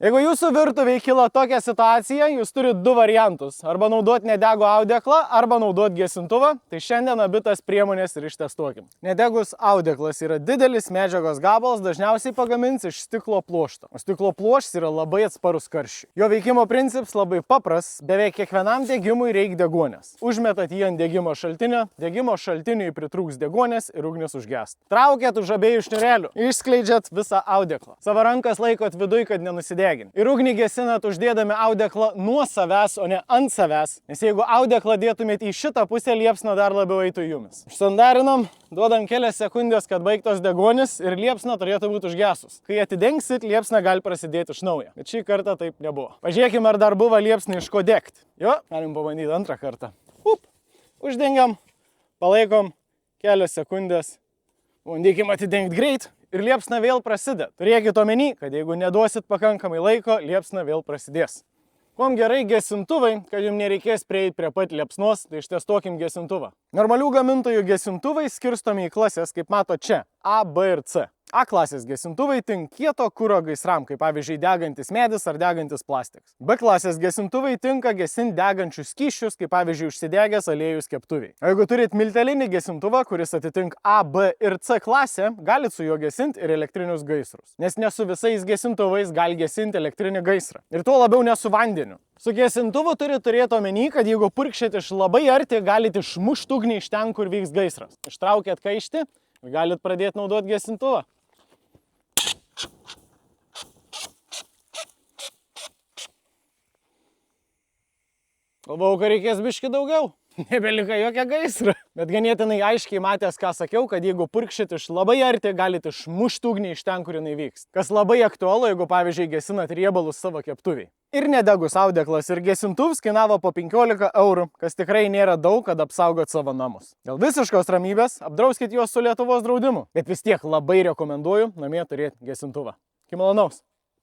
Jeigu jūsų virtuvėje kilo tokia situacija, jūs turite du variantus. Arba naudoti nedegų audeklą, arba naudoti gesintuvą. Tai šiandien abi tas priemonės ir ištestuokim. Nedegus audeklas yra didelis medžiagos gabalas, dažniausiai pagamins iš stiklo pluošto. O stiklo pluoštas yra labai atsparus karščiui. Jo veikimo principas labai papras, beveik kiekvienam degimui reikia deguonės. Užmetat jį ant degimo šaltiniui pritrūks deguonės ir ugnis užgęs. Traukėt už abiejų šniurelių, išskleidžiat visą audeklą. Savo rankas laikot viduj, kad nenusidėgint. Ir ugnį gesinat uždėdami audeklą nuo savęs, o ne ant savęs. Nes jeigu audeklą dėtumėt į šitą pusę, liepsna dar labiau eitų jumis. Užsandarinam, duodam kelias sekundės, kad baigtos deguonis ir liepsna turėtų būti užgesus. Kai atidengsit, liepsna gali prasidėti iš naujo. Bet šį kartą taip nebuvo. Pažiūrėkime, ar dar buvo liepsna iš ko degti. Jo, galim pabandyti antrą kartą. Uždengiam, palaikom kelias sekundės. Bandykim atidengti greit. Ir liepsna vėl prasideda. Turėkit omeny, kad jeigu neduosit pakankamai laiko, liepsna vėl prasidės. Kuom gerai gesintuvai, kad jums nereikės prieiti prie pat liepsnos, tai ištestuokim gesintuvą. Normalių gamintojų gesintuvai skirstomi į klasės, kaip mato čia, A, B ir C. A klasės gesintuvai tinka kieto kuro gaisram, kaip pavyzdžiui degantis medis ar degantis plastikas. B klasės gesintuvai tinka gesinti degančius skysčius, kaip pavyzdžiui užsidegęs aliejus keptuviai. O jeigu turit miltelinį gesintuvą, kuris atitinka A, B ir C klasę, galit su juo gesinti ir elektrinius gaisrus. Nes ne su visais gesintuvais gali gesinti elektrinį gaisrą. Ir tuo labiau ne su vandeniu. Su gesintuvu turi turėti omeny, kad jeigu purkšit iš labai arti, galite išmušti ugnį iš ten, kur vyks gaisras. Ištraukėt kaištį ir galit pradėti naudoti gesintuvą. Galvojau, kad reikės biškį daugiau. Nebelika jokia gaisra. Bet ganėtinai aiškiai matęs, ką sakiau, kad jeigu purkšit iš labai arti, galite išmušti ugnį iš ten, kur jinai vyks. Kas labai aktualu, jeigu pavyzdžiui gesinat riebalus savo keptuviai. Ir nedegus audeklas ir gesintuvs kainavo po 15 eurų, kas tikrai nėra daug, kad apsaugot savo namus. Dėl visiškos ramybės apdrauskit juos su Lietuvos draudimu. Bet vis tiek labai rekomenduoju namie turėti gesintuvą. Iki malonaus.